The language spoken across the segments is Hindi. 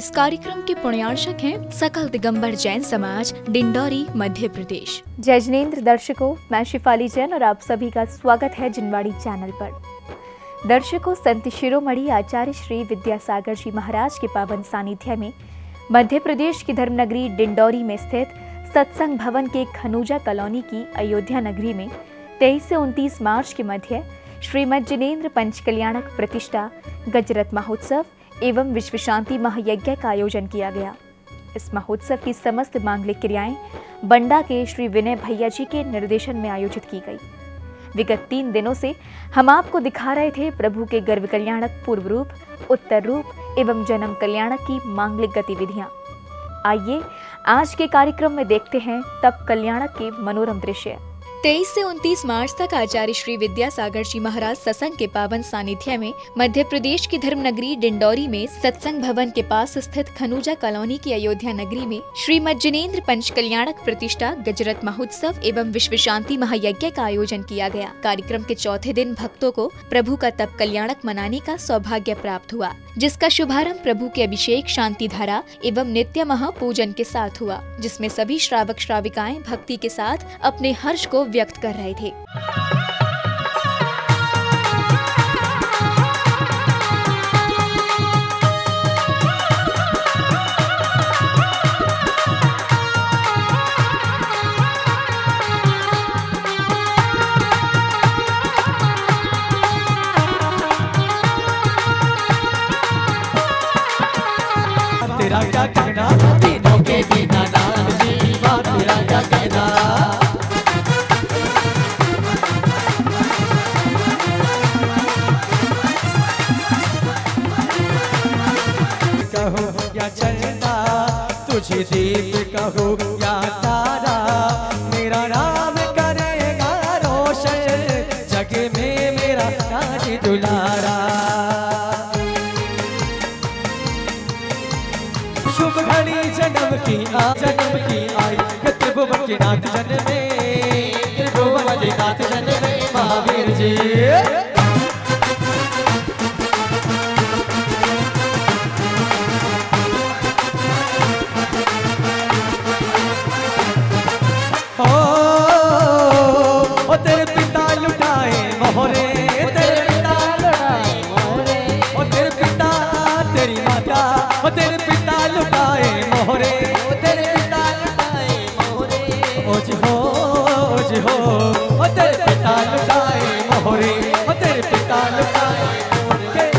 इस कार्यक्रम के पुण्यार्चक हैं सकल दिगंबर जैन समाज, डिंडौरी, मध्य प्रदेश। जय जिनेंद्र दर्शकों, मैं शिफाली जैन और आप सभी का स्वागत है जिनवाड़ी चैनल पर। दर्शकों, संत शिरोमणि आचार्य श्री विद्यासागर जी महाराज के पावन सानिध्य में मध्य प्रदेश की धर्मनगरी डिंडौरी में स्थित सत्संग भवन के खनूजा कॉलोनी की अयोध्या नगरी में 23 से 29 मार्च के मध्य श्रीमद जिनेंद्र पंचकल्याणक प्रतिष्ठा गजरत महोत्सव एवं विश्व शांति महायज्ञ का आयोजन किया गया। इस महोत्सव की समस्त मांगलिक क्रियाएं बंडा के श्री विनय भैया जी के निर्देशन में आयोजित की गई। विगत 3 दिनों से हम आपको दिखा रहे थे प्रभु के गर्भ कल्याणक पूर्व रूप, उत्तर रूप एवं जन्म कल्याणक की मांगलिक गतिविधियां। आइए आज के कार्यक्रम में देखते हैं तप कल्याणक के मनोरम दृश्य। 23 से 29 मार्च तक आचार्य श्री विद्यासागर जी महाराज सत्संग के पावन सानिध्य में मध्य प्रदेश की धर्मनगरी डिंडौरी में सत्संग भवन के पास स्थित खनूजा कॉलोनी की अयोध्या नगरी में श्रीमद जिनेंद्र पंचकल्याणक प्रतिष्ठा गजरत महोत्सव एवं विश्व शांति महायज्ञ का आयोजन किया गया। कार्यक्रम के चौथे दिन भक्तों को प्रभु का तप कल्याणक मनाने का सौभाग्य प्राप्त हुआ, जिसका शुभारंभ प्रभु के अभिषेक, शांति धारा एवं नित्य महापूजन के साथ हुआ, जिसमें सभी श्रावक श्राविकाएं भक्ति के साथ अपने हर्ष को व्यक्त कर रहे थे। तेरा क्या कहना, तीनों के बिना नाम जीवा, तेरा क्या कहना। कहो या चंदा, तुझे दीप कहो या तारा, मेरा नाम करेगा रोशन, जग में मेरा राज दुलारा। शुभ घड़ी जन्म की आई, त्रिभुवन के नाथ जन्मे, त्रिभुवन के नाथ जन्मे महावीर जी। ओ तेरे पिता लुटाए मोहरे, तेरे पिता लुटाए मोहरे, ओ तेरे पिता तेरी माता, ओ तेरे पिता लुटाए मोहरे, ओ तेरे पिता लुटाए मोहरे, ओ जी हो, ओ जी हो, ओ तेरे पिता लुटाए मोहरे, ओ तेरे पिता लुटाए मोहरे।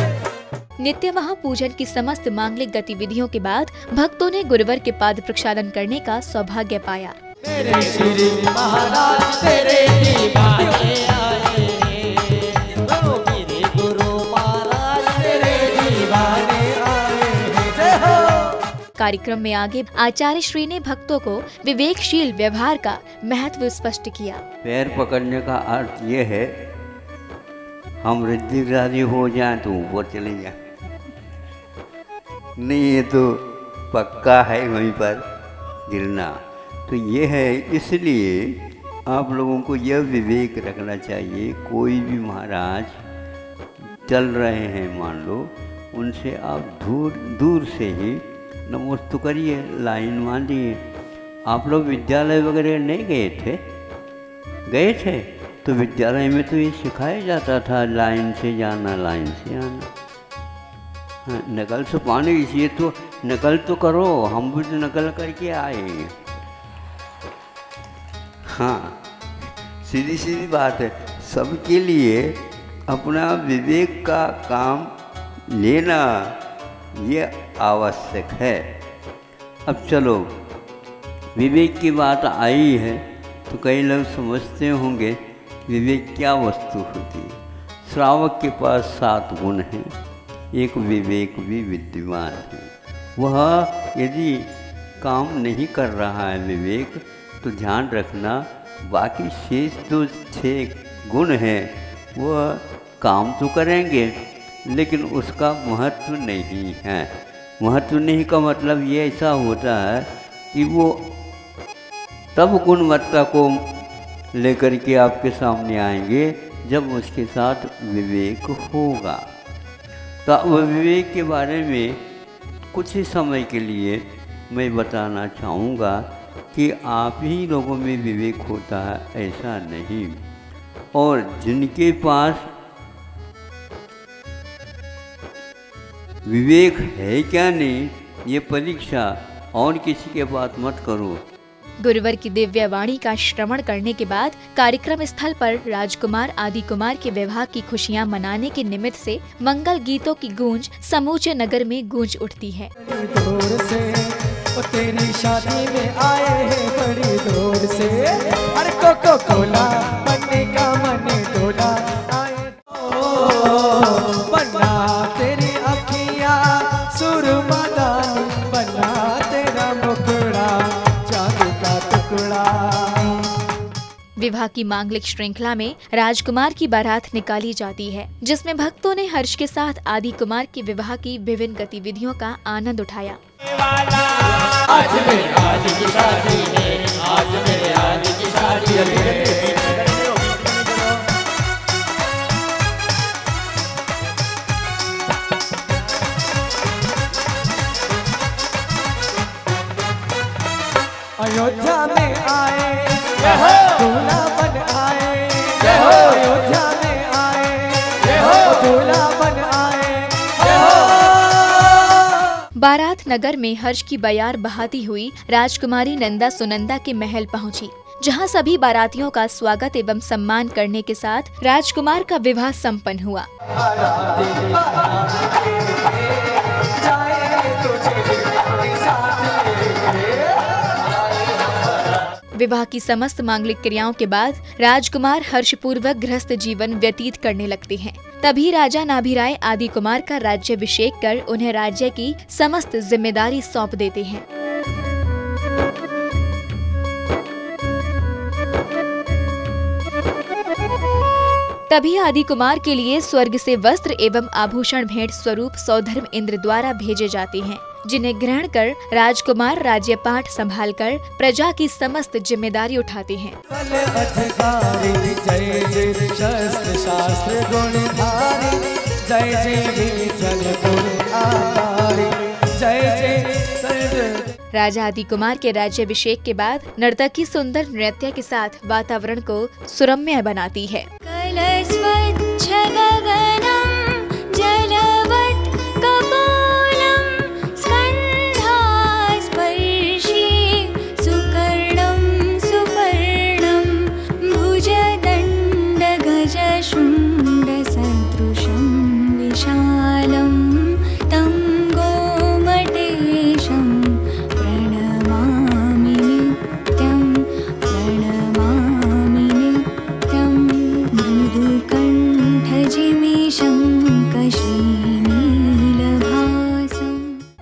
नित्य महापूजन की समस्त मांगलिक गतिविधियों के बाद भक्तों ने गुरुवर के पाद प्रक्षालन करने का सौभाग्य पाया। मेरे श्री महाराज तेरे दीवाने आए, ओ मेरे गुरु महाराज तेरे दीवाने आए, जय हो। कार्यक्रम में आगे आचार्य श्री ने भक्तों को विवेकशील व्यवहार का महत्व स्पष्ट किया। पैर पकड़ने का अर्थ ये है, हम रिद्धि राजी हो जाएं तो ऊपर चले जाएं, नहीं ये तो पक्का है वहीं पर गिरना। तो ये है, इसलिए आप लोगों को यह विवेक रखना चाहिए। कोई भी महाराज चल रहे हैं मान लो, उनसे आप दूर से ही नमस्ते करिए, लाइन बांधिए। आप लोग विद्यालय वगैरह नहीं गए थे तो विद्यालय में तो ये सिखाया जाता था, लाइन से जाना, लाइन से आना। हाँ, नकल से पाने, इसलिए तो नकल तो करो, हम भी तो नकल करके आए। हाँ, सीधी बात है, सबके लिए अपना विवेक का काम लेना ये आवश्यक है। अब चलो, विवेक की बात आई है तो कई लोग समझते होंगे विवेक क्या वस्तु होती है। श्रावक के पास 7 गुण हैं, एक विवेक भी विद्यमान है। वह यदि काम नहीं कर रहा है विवेक, तो ध्यान रखना बाकी शेष जो 6 गुण हैं वह काम तो करेंगे लेकिन उसका महत्व नहीं है। महत्व नहीं का मतलब ये ऐसा होता है कि वो तब गुणवत्ता को लेकर के आपके सामने आएंगे जब उसके साथ विवेक होगा। तो विवेक के बारे में कुछ ही समय के लिए मैं बताना चाहूँगा कि आप ही लोगों में विवेक होता है, ऐसा नहीं। और जिनके पास विवेक है क्या नहीं, ये परीक्षा और किसी के बात मत करो। गुरुवर की दिव्य वाणी का श्रवण करने के बाद कार्यक्रम स्थल पर राजकुमार आदि कुमार के विवाह की खुशियां मनाने के निमित्त से मंगल गीतों की गूंज समूचे नगर में गूंज उठती है। दूर से वो तेरी शादी में आए हैं बड़ी दूर से, अरे कोको कोला बनने का मन डोला आए। ओ बन्ना तेरी अखियां सुरमा दानी, बन्ना तेरा मुखड़ा चांदी का टुकड़ा। विवाह की मांगलिक श्रृंखला में राजकुमार की बारात निकाली जाती है, जिसमें भक्तों ने हर्ष के साथ आदि कुमार के विवाह की विभिन्न गतिविधियों का आनंद उठाया। आज मेरे आदि की शादी है, आज मेरे आदि की शादी है। अयोध्या में आए दूल्हा बन आए, अयोध्या में आए दूल्हा बन आए। बारात नगर में हर्ष की बयार बहाती हुई राजकुमारी नंदा सुनंदा के महल पहुंची, जहां सभी बारातियों का स्वागत एवं सम्मान करने के साथ राजकुमार का विवाह संपन्न हुआ। विवाह की समस्त मांगलिक क्रियाओं के बाद राजकुमार हर्षपूर्वक गृहस्थ जीवन व्यतीत करने लगते हैं। तभी राजा नाभिराय आदि कुमार का राज्याभिषेक कर उन्हें राज्य की समस्त जिम्मेदारी सौंप देते हैं। तभी आदि कुमार के लिए स्वर्ग से वस्त्र एवं आभूषण भेंट स्वरूप सौधर्म इंद्र द्वारा भेजे जाते हैं, जिन्हें ग्रहण कर राजकुमार राज्यपाठ संभालकर प्रजा की समस्त जिम्मेदारी उठाते हैं। जय जय शस्त्र शास्त्र गुणधारी, जय जय जय जय। राजा आदि कुमार के राज्याभिषेक के बाद नर्तकी सुंदर नृत्य के साथ वातावरण को सुरम्य बनाती है।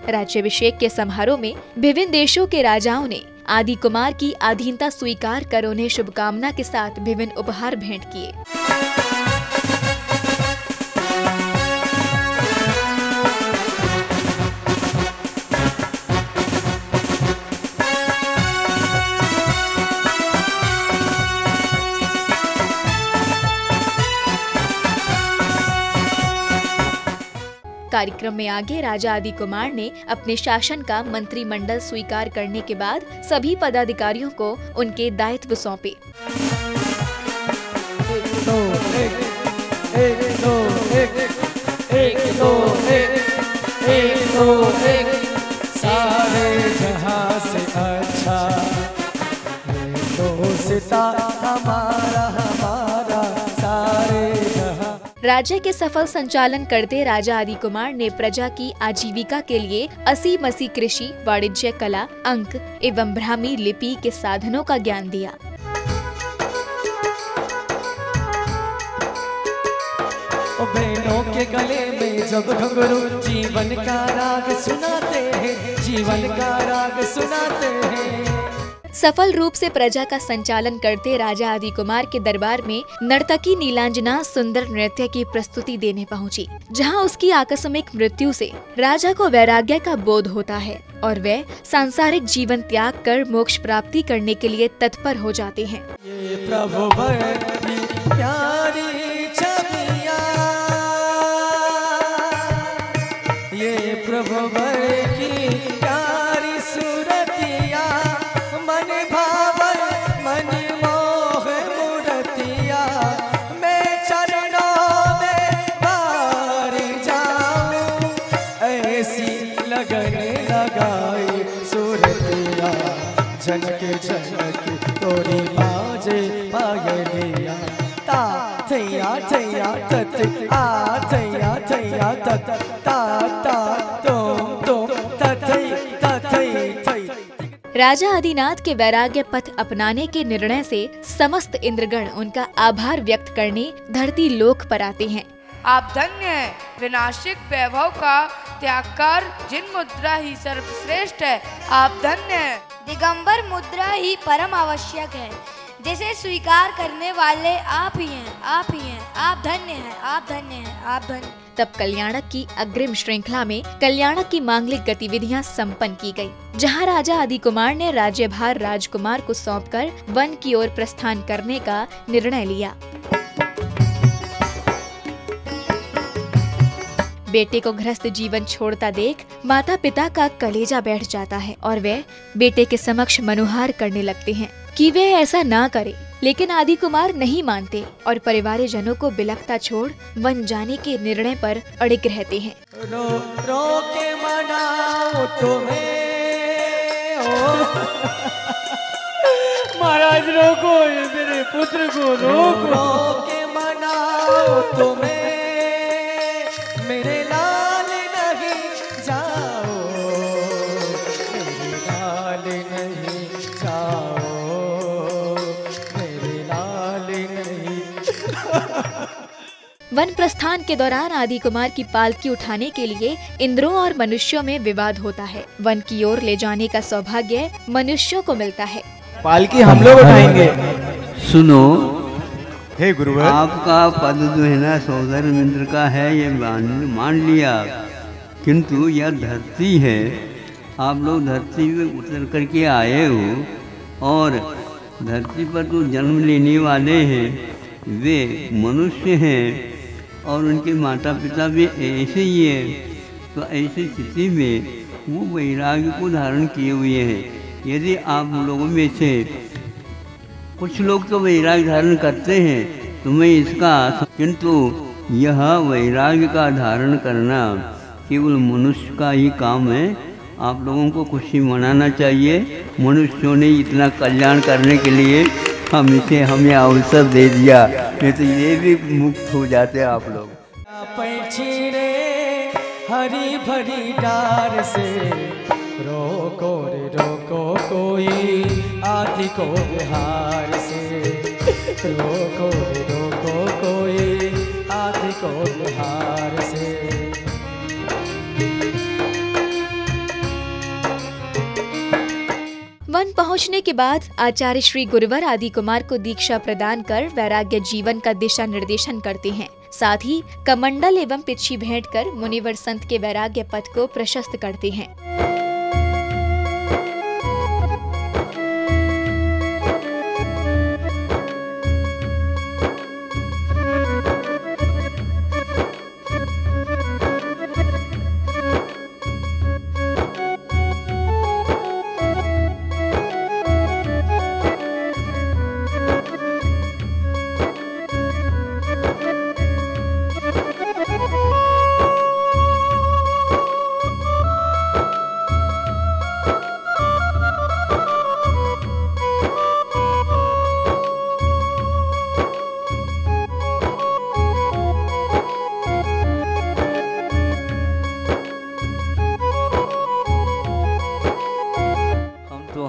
राज्याभिषेक के समारोह में विभिन्न देशों के राजाओं ने आदि कुमार की अधीनता स्वीकार कर उन्हें शुभकामना के साथ विभिन्न उपहार भेंट किए। कार्यक्रम में आगे राजा आदि कुमार ने अपने शासन का मंत्रिमंडल स्वीकार करने के बाद सभी पदाधिकारियों को उनके दायित्व सौंपे। सारे जहां से अच्छा हमारा हमारा सारे जहां। राज्य के सफल संचालन करते राजा आदि कुमार ने प्रजा की आजीविका के लिए असी मसी कृषि, वाणिज्य, कला, अंक एवं ब्राह्मी लिपि के साधनों का ज्ञान दिया। बहनों के गले में जब घुंघरू जीवन का राग सुनाते हैं, जीवन का राग सुनाते हैं। सफल रूप से प्रजा का संचालन करते राजा आदि कुमार के दरबार में नर्तकी नीलांजना सुंदर नृत्य की प्रस्तुति देने पहुंची, जहां उसकी आकस्मिक मृत्यु से राजा को वैराग्य का बोध होता है और वे सांसारिक जीवन त्याग कर मोक्ष प्राप्ति करने के लिए तत्पर हो जाते हैं। ये प्रभु बड़ी प्यारी छवियां, ये प्रभु बड़ी झनके झनके तोरी बाजे पायलिया ता थैया थैया तत आ थैया थैया तत ता ता तुम तथई तथई थई। राजा आदिनाथ के वैराग्य पथ अपनाने के निर्णय से समस्त इंद्रगण उनका आभार व्यक्त करने धरती लोक पर आते हैं। आप धन्य हैं, विनाशिक वैभव का त्याग कर जिन मुद्रा ही सर्वश्रेष्ठ है, आप धन्य हैं। दिगंबर मुद्रा ही परम आवश्यक है, जिसे स्वीकार करने वाले आप ही हैं, आप ही हैं, आप धन्य हैं, आप धन्य हैं, आप धन्य। तब कल्याणक की अग्रिम श्रृंखला में कल्याणक की मांगलिक गतिविधियां संपन्न की गई, जहां राजा आदिकुमार ने राज्यभार राजकुमार को सौंपकर वन की ओर प्रस्थान करने का निर्णय लिया। बेटे को गृहस्थ जीवन छोड़ता देख माता पिता का कलेजा बैठ जाता है और वे बेटे के समक्ष मनोहार करने लगते हैं कि वे ऐसा ना करे, लेकिन आदिकुमार नहीं मानते और परिवारजनों को बिलखता छोड़ वन जाने के निर्णय पर अड़िग रहते हैं। रो रो के मनाओ तुम्हें महाराज रोको, मेरे पुत्र को रोको। रो के मनाओ तुम्हें मेरे लाल नहीं जाओ, मेरे लाल नहीं जाओ, मेरे लाल नहीं। वन प्रस्थान के दौरान आदिकुमार की पालकी उठाने के लिए इंद्रों और मनुष्यों में विवाद होता है। वन की ओर ले जाने का सौभाग्य मनुष्यों को मिलता है। पालकी हम लोग उठाएंगे। सुनो, हे गुरुवर, आपका पद जो है ना सौदर इंद्र का है, ये मान लिया, किंतु यह धरती है। आप लोग धरती में उतर करके आए हो और धरती पर जो जन्म लेने वाले हैं वे मनुष्य हैं और उनके माता पिता भी ऐसे ही है। तो ऐसी स्थिति में वो वैराग्य को धारण किए हुए हैं। यदि आप लोगों में से कुछ लोग तो वैराग्य धारण करते हैं तो मैं इसका, किंतु यह वैराग्य का धारण करना केवल मनुष्य का ही काम है। आप लोगों को खुशी मनाना चाहिए। मनुष्यों ने इतना कल्याण करने के लिए हमें अवसर दे दिया, नहीं तो ये भी मुक्त हो जाते आप लोग। पैछी रे हरी भरी डार से रोको रे रोको कोई आदि को बिहार से, रोको रे रोको कोई आदि को बिहार से। वन पहुंचने के बाद आचार्य श्री गुरुवर आदिकुमार को दीक्षा प्रदान कर वैराग्य जीवन का दिशा निर्देशन करते हैं। साथ ही कमंडल एवं पिच्छी भेंट कर मुनिवर संत के वैराग्य पथ को प्रशस्त करते हैं।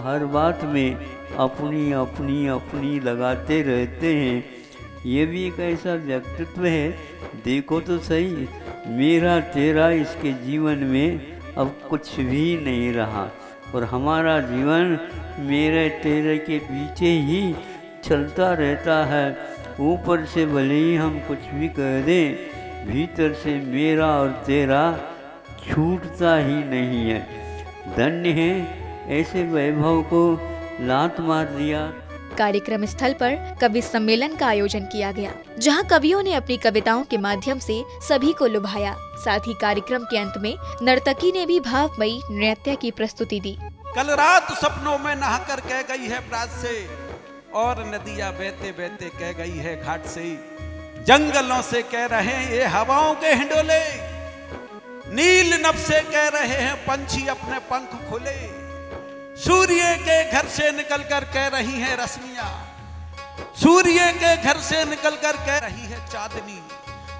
हर बात में अपनी अपनी अपनी लगाते रहते हैं। ये भी एक ऐसा व्यक्तित्व है। देखो तो सही, मेरा तेरा इसके जीवन में अब कुछ भी नहीं रहा और हमारा जीवन मेरे तेरे के पीछे ही चलता रहता है। ऊपर से भले ही हम कुछ भी कह दें, भीतर से मेरा और तेरा छूटता ही नहीं है। धन्य है ऐसे वैभव को लात मार दिया। कार्यक्रम स्थल पर कवि सम्मेलन का आयोजन किया गया, जहां कवियों ने अपनी कविताओं के माध्यम से सभी को लुभाया। साथ ही कार्यक्रम के अंत में नर्तकी ने भी भावमयी नृत्य की प्रस्तुति दी। कल रात सपनों में नहा कर कह गई है प्रात से, और नदियां बहते बहते कह गई है घाट से। जंगलों से कह रहे हैं ये हवाओं के हिंडोले, नील नभ से कह रहे हैं पंछी अपने पंख खोले। सूर्य के घर से निकलकर कह रही है रश्मियां, सूर्य के घर से निकलकर कह रही है चांदनी,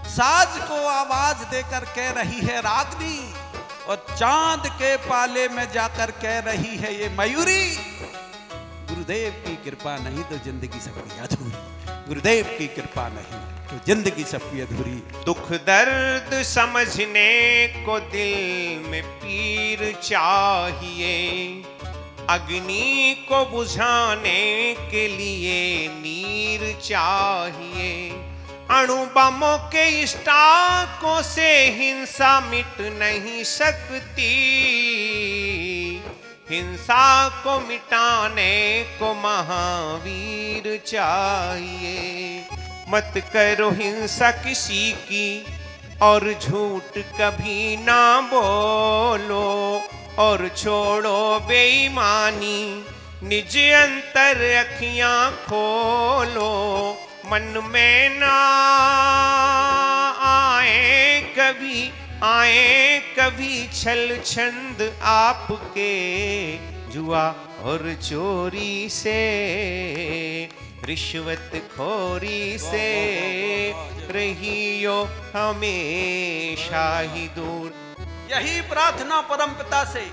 साज को आवाज देकर कह रही है रागनी, और चांद के पाले में जाकर कह रही है ये मयूरी। गुरुदेव की कृपा नहीं तो जिंदगी सबकी अधूरी, गुरुदेव की कृपा नहीं तो जिंदगी सबकी अधूरी। दुख दर्द समझने को दिल में पीर चाहिए, अग्नि को बुझाने के लिए नीर चाहिए, अणुबमों के स्टाकों से हिंसा मिट नहीं सकती, हिंसा को मिटाने को महावीर चाहिए। मत करो हिंसा किसी की और झूठ कभी ना बोलो, और छोड़ो बेईमानी निज अंतर अखियां खोलो, मन में ना आए कभी छल छंद आपके, जुआ और चोरी से रिश्वत खोरी से रहियो हमेशा ही दूर। यही प्रार्थना परम पिता से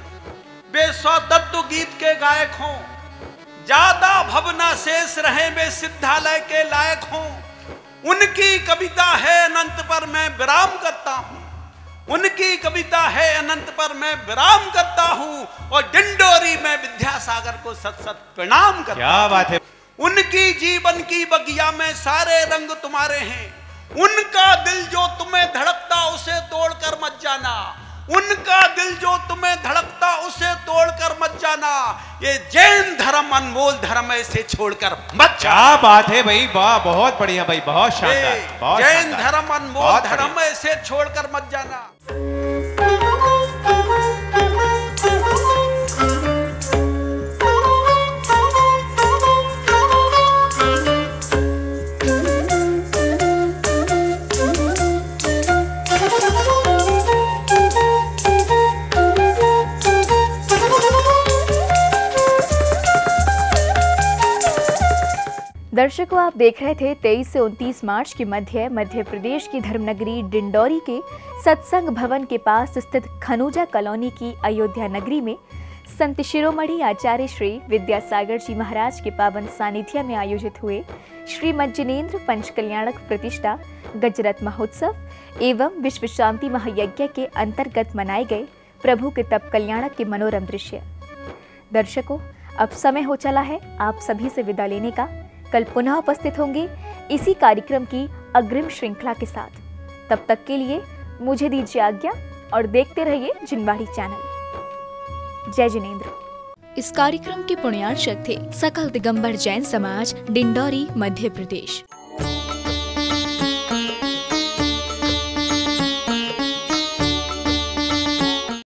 वे स्वतत्व गीत के गायक हों, ज्यादा भवना शेष रहे वे सिद्धालय के लायक हों। उनकी कविता है अनंत पर मैं विराम करता हूं, उनकी कविता है अनंत पर मैं विराम करता हूं, और डिंडोरी में विद्यासागर को सत सत प्रणाम करता हूं। क्या बात है। उनकी जीवन की बगिया में सारे रंग तुम्हारे हैं, उनका दिल जो तुम्हें धड़कता उसे तोड़कर मत जाना, उनका दिल जो तुम्हें धड़कता उसे तोड़कर मत जाना, ये जैन धर्म अनमोल धर्म है, इसे छोड़कर मत जाना। क्या बात है भाई, वाह, बहुत बढ़िया भाई, बहुत शानदार, बहुत जैन शानदार। धर्म अनमोल धर्म है, इसे छोड़कर मत जाना। दर्शकों, आप देख रहे थे 23 से 29 मार्च के मध्य प्रदेश की धर्मनगरी डिंडौरी के सत्संग भवन के पास स्थित खनूजा कॉलोनी की अयोध्या नगरी में संत शिरोमणि आचार्य श्री विद्यासागर जी महाराज के पावन सानिध्य में आयोजित हुए श्रीमद जिनेन्द्र पंचकल्याणक प्रतिष्ठा गजरत महोत्सव एवं विश्व शांति महायज्ञ के अंतर्गत मनाए गए प्रभु के तप कल्याणक के मनोरम दृश्य। दर्शकों, अब समय हो चला है आप सभी से विदा लेने का। कल पुनः उपस्थित होंगे इसी कार्यक्रम की अग्रिम श्रृंखला के साथ। तब तक के लिए मुझे दीजिए आज्ञा और देखते रहिए जिनवाड़ी चैनल। जय जिनेन्द्र। इस कार्यक्रम के पुण्यार्चक थे सकल दिगंबर जैन समाज, डिंडौरी, मध्य प्रदेश।